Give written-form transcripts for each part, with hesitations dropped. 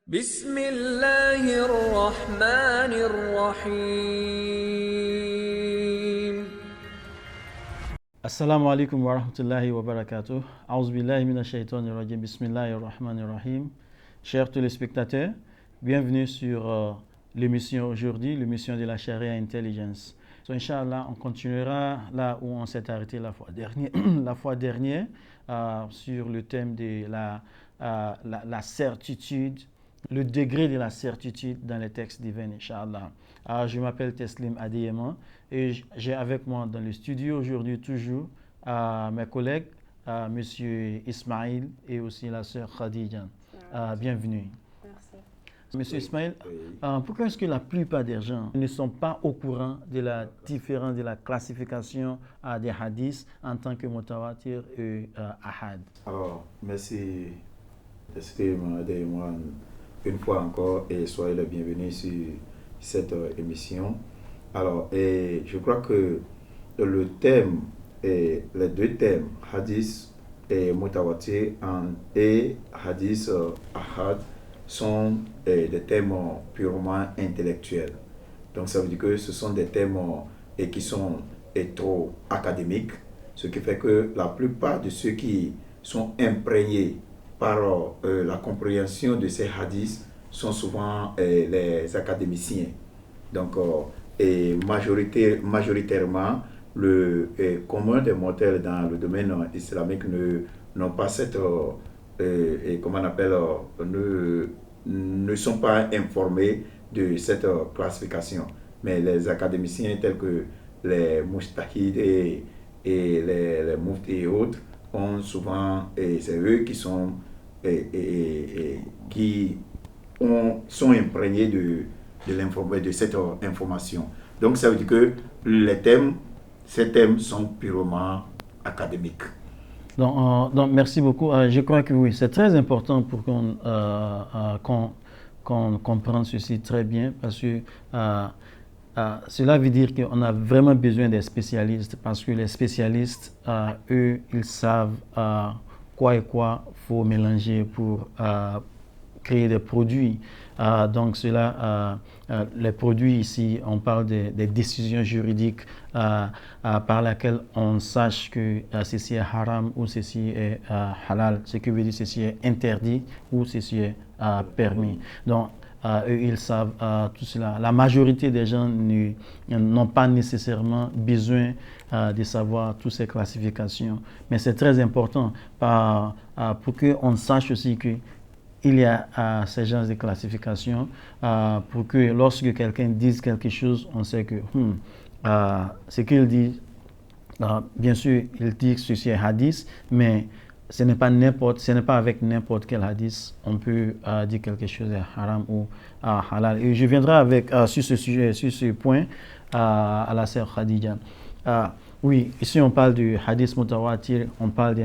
بسم الله الرحمن الرحيم. Assalamu alaikum wa rahmatullahi wa barakatuh. A'udhu billahi minash shaitanir rajim. Bismillahir rahmanir rahim. Chers téléspectateurs, bienvenue sur l'émission aujourd'hui, l'émission de la Sharia Intelligence. Inch'Allah, on continuera là où on s'est arrêté la fois dernière, sur le thème de la certitude, le degré de la certitude dans les textes divins, Inch'Allah. Je m'appelle Teslim Adeyema et j'ai avec moi dans le studio aujourd'hui toujours mes collègues, Monsieur Ismail et aussi la sœur Khadija. Bienvenue. Merci. Monsieur Ismail, pourquoi est-ce que la plupart des gens ne sont pas au courant de la différence de la classification des hadiths en tant que mutawatir et ahad? Alors, merci Adeyema une fois encore et soyez les bienvenus sur cette émission. Alors, je crois que le thème, les deux thèmes, hadith et mutawatir et hadith ahad, sont des thèmes purement intellectuels. Donc, ça veut dire que ce sont des thèmes qui sont trop académiques, ce qui fait que la plupart de ceux qui sont imprégnés par la compréhension de ces hadiths sont souvent les académiciens. Donc, majoritairement, le commun des mortels dans le domaine islamique n'ont pas cette, comment on appelle, ne sont pas informés de cette classification. Mais les académiciens tels que les mujtahid et les muftis et autres ont souvent, et c'est eux qui sont sont imprégnés de cette information. Donc ça veut dire que ces thèmes sont purement académiques. Donc merci beaucoup. Je crois que oui, c'est très important pour qu'on comprenne ceci très bien parce que cela veut dire qu'on a vraiment besoin des spécialistes parce que les spécialistes, eux, ils savent quoi et quoi faut mélanger pour créer des produits. Donc les produits ici, on parle des décisions juridiques par lesquelles on sache que ceci est haram ou ceci est halal, ce qui veut dire ceci est interdit ou ceci est permis. Donc eux, ils savent tout cela. La majorité des gens n'ont pas nécessairement besoin de savoir toutes ces classifications. Mais c'est très important pour qu'on sache aussi qu'il y a ces genres de classifications pour que lorsque quelqu'un dise quelque chose, on sait que ce qu'il dit, bien sûr, il dit que ceci est hadith, mais ce n'est pas avec n'importe quel hadith on peut dire quelque chose est haram ou halal. Et je viendrai sur ce sujet, sur ce point à la sœur Khadija. Oui, ici on parle du hadith mutawatir, on parle du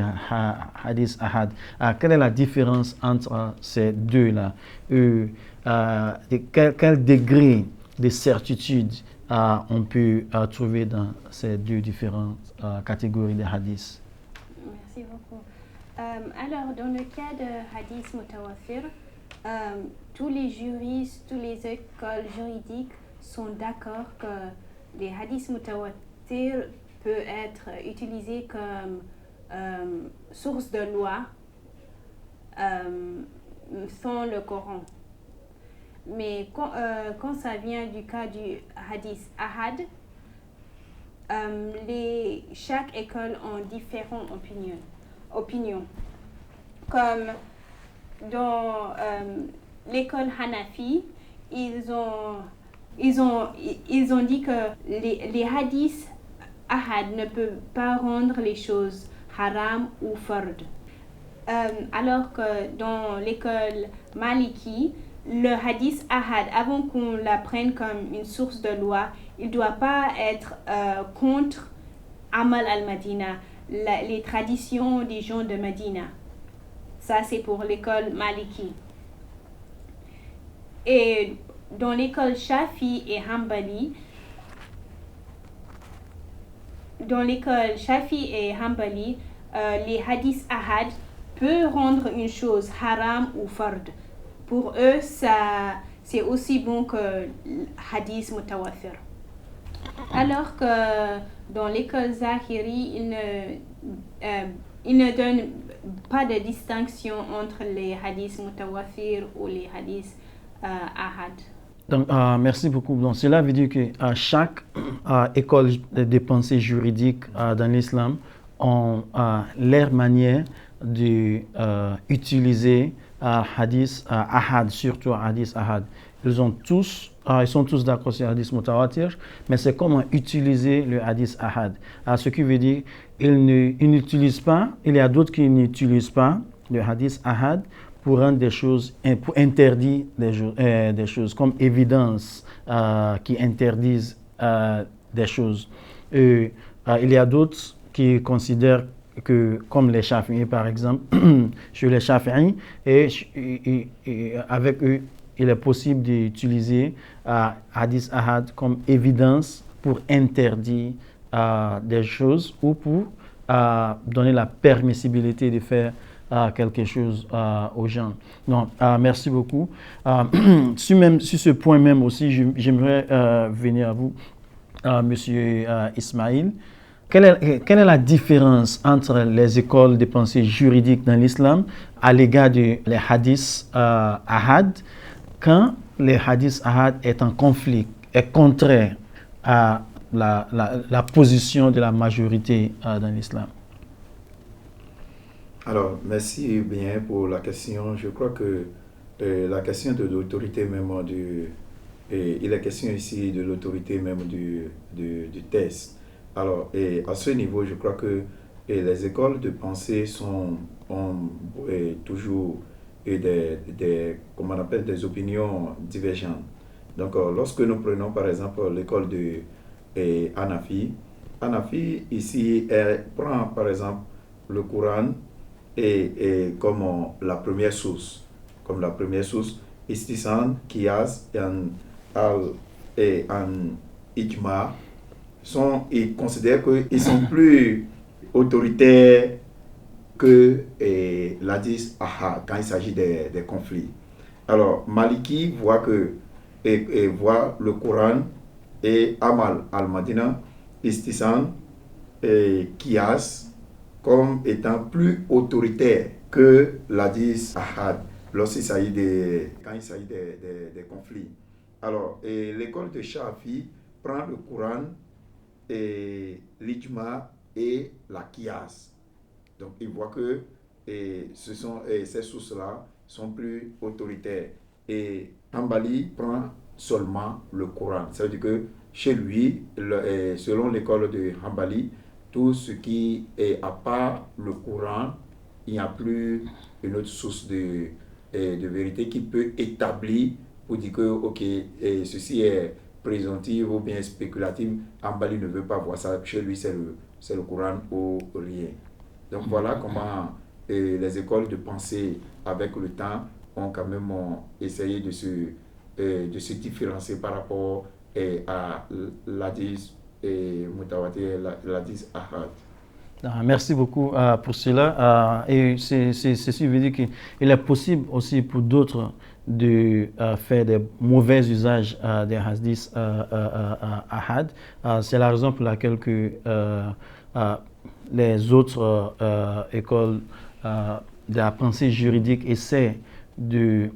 hadith ahad. Quelle est la différence entre ces deux-là? Quel degré de certitude on peut trouver dans ces deux différentes catégories de hadiths? Merci beaucoup. Alors, dans le cas de hadith mutawatir, tous les juristes, toutes les écoles juridiques sont d'accord que les hadiths mutawatir peuvent être utilisés comme source de loi sans le Coran. Mais quand ça vient du cas du hadith ahad, chaque école a différentes opinions. Comme dans l'école Hanafi, ils ont dit que les hadiths ahad ne peuvent pas rendre les choses haram ou fard. Alors que dans l'école Maliki, le hadith ahad, avant qu'on la prenne comme une source de loi, il ne doit pas être contre Amal al-Madina, les traditions des gens de Medina. Ça, c'est pour l'école Maliki. Et dans l'école Shafi et Hanbali, les hadiths ahad peuvent rendre une chose haram ou fard. pour eux, c'est aussi bon que le hadith mutawatir. Alors que dans l'école Zahiri, ils ne donnent pas de distinction entre les hadiths mutawatir ou les hadiths ahad. Donc, merci beaucoup. Donc, cela veut dire que chaque école de pensée juridique dans l'islam ont leur manière d'utiliser hadith ahad, surtout hadith ahad. Ils sont tous d'accord sur le hadith mutawatir, mais c'est comment utiliser le hadith ahad. Ce qui veut dire qu'ils n'utilisent pas, il y a d'autres qui n'utilisent pas le hadith ahad pour rendre des choses, pour interdire des choses, comme évidence qui interdisent des choses. Il y a d'autres qui considèrent que, comme les Shafi'i par exemple, chez les Shafi'i, et avec eux, il est possible d'utiliser hadith ahad comme évidence pour interdire des choses ou pour donner la permissibilité de faire quelque chose aux gens. Donc, merci beaucoup. Sur ce point même aussi, j'aimerais venir à vous, Monsieur Ismail. Quelle est la différence entre les écoles de pensée juridique dans l'islam à l'égard des hadiths ahad quand les hadiths ahad est en conflit, est contraire à la position de la majorité dans l'islam? Alors, merci bien pour la question. Je crois que la question de l'autorité même il est question ici de l'autorité même du test. Alors, à ce niveau, je crois que les écoles de pensée ont toujours comment on appelle, des opinions divergentes. Donc, lorsque nous prenons par exemple l'école de Hanafi ici, elle prend par exemple le Coran et comme la première source, Istisan, Qiyas et Ijma, ils considèrent qu'ils sont plus autoritaires que l'hadith ahad quand il s'agit des conflits. Alors, Maliki voit voit le Coran et Amal al-Madina, Istisan et Qiyas comme étant plus autoritaires que l'hadith ahad lorsqu'il s'agit des conflits. Alors, l'école de Shafi prend le Coran et l'Ijma et la Qiyas. Donc, il voit que ces sources-là sont plus autoritaires. Et Hanbali prend seulement le Coran. Ça veut dire que chez lui, selon l'école de Hanbali, tout ce qui est à part le Coran, il n'y a plus une autre source de vérité qui peut établir pour dire que ceci est présomptif ou bien spéculatif. Hanbali ne veut pas voir ça. Chez lui, c'est le Coran ou rien. Donc voilà comment les écoles de pensée, avec le temps, ont quand même essayé de se différencier par rapport à l'hadith mutawatir et l'hadith ahad. Merci beaucoup pour cela. Et ceci veut dire qu'il est possible aussi pour d'autres de faire des mauvais usages des hadiths ahad. C'est la raison pour laquelle les autres écoles de la pensée juridique essaient de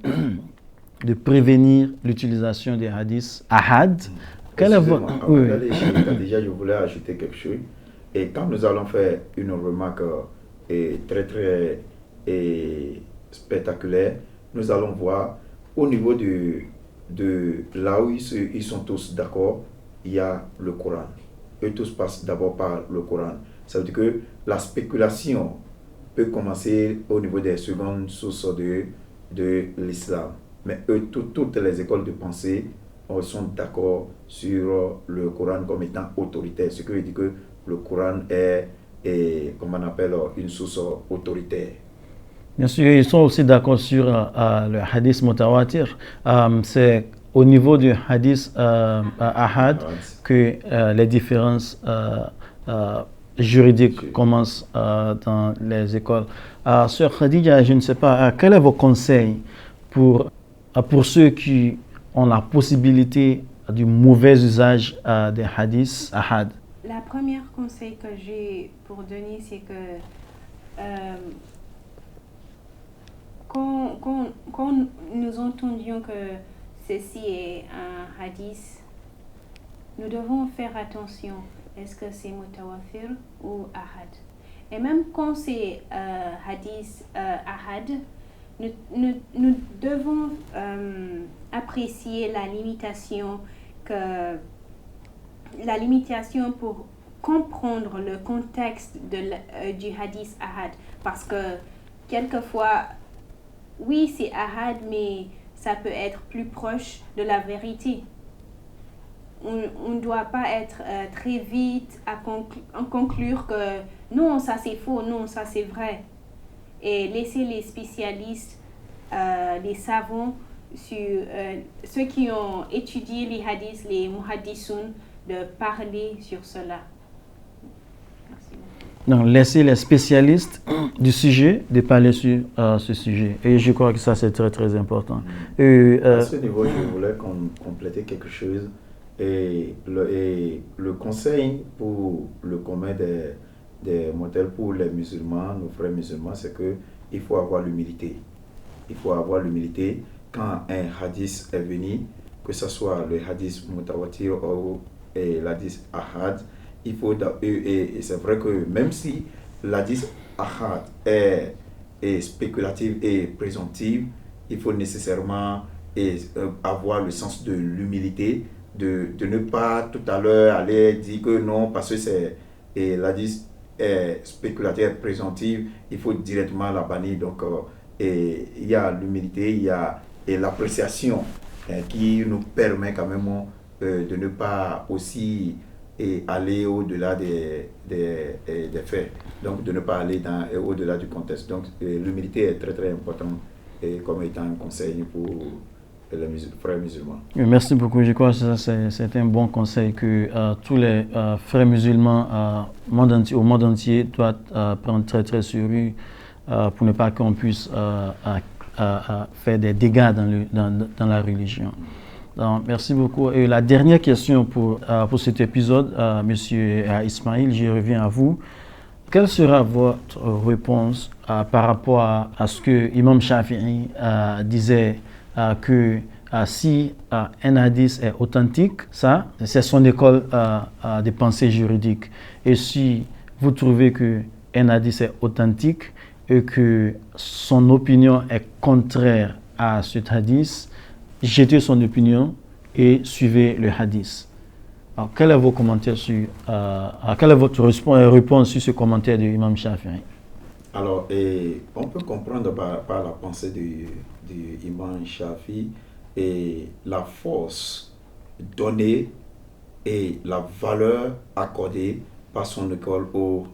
prévenir l'utilisation des hadiths ahad. Déjà, je voulais ajouter quelque chose. Et quand nous allons faire une remarque très très spectaculaire, nous allons voir au niveau de là où ils sont tous d'accord, il y a le Coran. Eux tous passent d'abord par le Coran. Ça veut dire que la spéculation peut commencer au niveau des secondes sources de l'islam. Mais eux, toutes les écoles de pensée sont d'accord sur le Coran comme étant autoritaire. Ce qui veut dire que le Coran est comme on appelle, une source autoritaire. Bien sûr, ils sont aussi d'accord sur le hadith mutawatir. C'est au niveau du hadith ahad que les différences juridiques commencent dans les écoles. Sœur Khadija, je ne sais pas, quel est vos conseils pour pour ceux qui ont la possibilité du mauvais usage des hadiths ahad? La première conseil que j'ai pour donner, c'est que quand nous entendions que ceci est un hadith, nous devons faire attention. Est-ce que c'est mutawafir ou ahad? Et même quand c'est hadith ahad, nous devons apprécier la limitation pour comprendre le contexte du hadith ahad. Parce que quelquefois, oui, c'est ahad, mais ça peut être plus proche de la vérité. On ne doit pas être très vite à conclure que non, ça c'est faux, non, ça c'est vrai. Et laisser les spécialistes, les savants, ceux qui ont étudié les hadiths, les muhaddissoun, de parler sur cela. Merci. Donc, laisser les spécialistes du sujet de parler sur ce sujet. Et je crois que ça, c'est très, très important. À ce niveau, je voulais compléter quelque chose. Et le conseil pour le commun des modèles pour les musulmans, nos frères musulmans, c'est qu'il faut avoir l'humilité. Il faut avoir l'humilité quand un hadith est venu, que ce soit le hadith mutawatir ou l'hadith ahad. Il faut, et c'est vrai que même si l'hadith ahad est spéculative et présomptive, il faut nécessairement avoir le sens de l'humilité, de ne pas tout à l'heure aller dire que non, parce que c'est l'hadith est spéculative et présomptive, il faut directement la bannir. Donc, il y a l'humilité, il y a l'appréciation qui nous permet quand même de ne pas aussi aller au-delà des faits, donc de ne pas aller au-delà du contexte. Donc l'humilité est très très importante comme étant un conseil pour les frères musulmans. Merci beaucoup. Je crois que c'est un bon conseil que tous les frères musulmans au monde entier doivent prendre très très sérieux pour ne pas qu'on puisse faire des dégâts dans la religion. Donc, merci beaucoup. Et la dernière question pour cet épisode, Monsieur Ismail, je reviens à vous. Quelle sera votre réponse par rapport à ce que Imam Shafi'i disait que si un hadith est authentique, ça, c'est son école de pensée juridique. Et si vous trouvez qu'un hadith est authentique et que son opinion est contraire à cet hadith, jetez son opinion et suivez le hadith. Alors, quel est vos commentaires quelle est votre réponse sur ce commentaire de Imam Shafi'i? Alors, on peut comprendre par la pensée de Imam Shafi'i et la force donnée et la valeur accordée par son école aux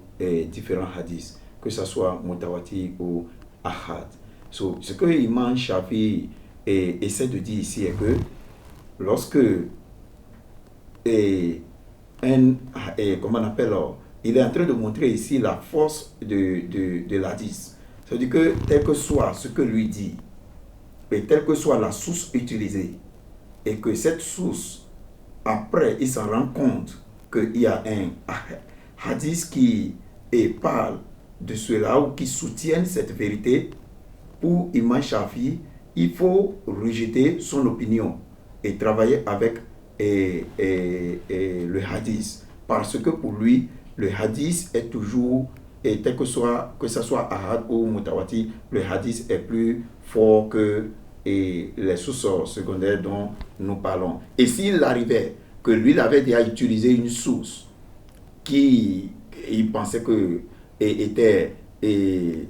différents hadiths, que ce soit mutawatir ou ahad. Ce que Imam Shafi'i essaie de dire ici est que lorsque comment on appelle, il est en train de montrer ici la force de l'hadith. C'est-à-dire que tel que soit ce que lui dit, et telle que soit la source utilisée, et que cette source, après, il s'en rend compte qu'il y a un hadith qui parle de cela ou qui soutiennent cette vérité, pour Imam Shafi'i, il faut rejeter son opinion et travailler avec le hadith. Parce que pour lui, le hadith est toujours, et tel que ce soit ahad ou mutawatir, le hadith est plus fort que les sources secondaires dont nous parlons. Et s'il arrivait que lui, il avait déjà utilisé une source qui, il pensait que était,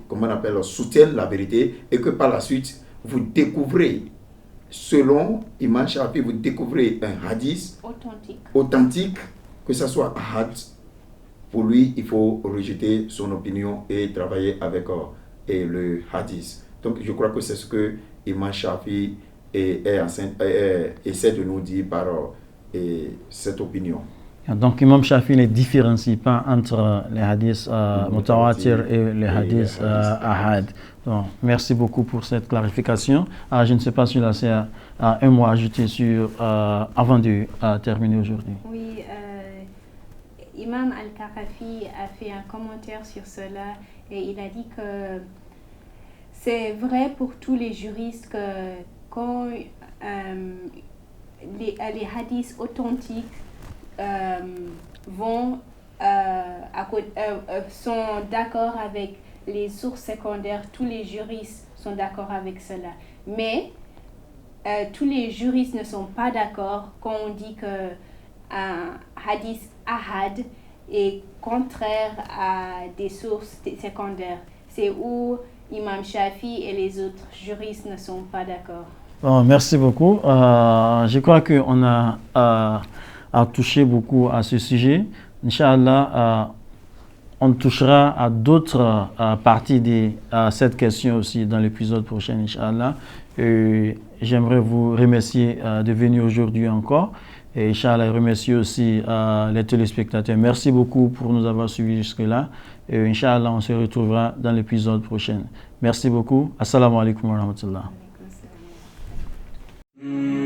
comment on appelle, soutiennent la vérité, et que par la suite, vous découvrez, selon Imam Shafi'i, vous découvrez un hadith authentique, que ce soit ahad, pour lui, il faut rejeter son opinion et travailler avec le hadith. Donc, je crois que c'est ce que Imam Shafi'i essaie de nous dire par cette opinion. Donc, Imam Shafi ne différencie pas entre les hadiths mutawatir et les hadiths ahad. Donc, merci beaucoup pour cette clarification. Je ne sais pas si là c'est un mot à ajouter sur, avant de terminer aujourd'hui. Oui, Imam Al-Karafi a fait un commentaire sur cela et il a dit que c'est vrai pour tous les juristes que quand les hadiths authentiques sont d'accord avec les sources secondaires, tous les juristes sont d'accord avec cela. Mais tous les juristes ne sont pas d'accord quand on dit que un hadith ahad est contraire à des sources secondaires. C'est où Imam Shafi et les autres juristes ne sont pas d'accord. Bon, merci beaucoup. Je crois qu'on a touché beaucoup à ce sujet. Inch'Allah, on touchera à d'autres parties de cette question aussi dans l'épisode prochain, Inch'Allah. J'aimerais vous remercier de venir aujourd'hui encore. Et Inch'Allah, remercier aussi les téléspectateurs. Merci beaucoup pour nous avoir suivis jusque-là. Et Inch'Allah, on se retrouvera dans l'épisode prochain. Merci beaucoup. Assalamu alaikum wa rahmatullah. Mm-hmm.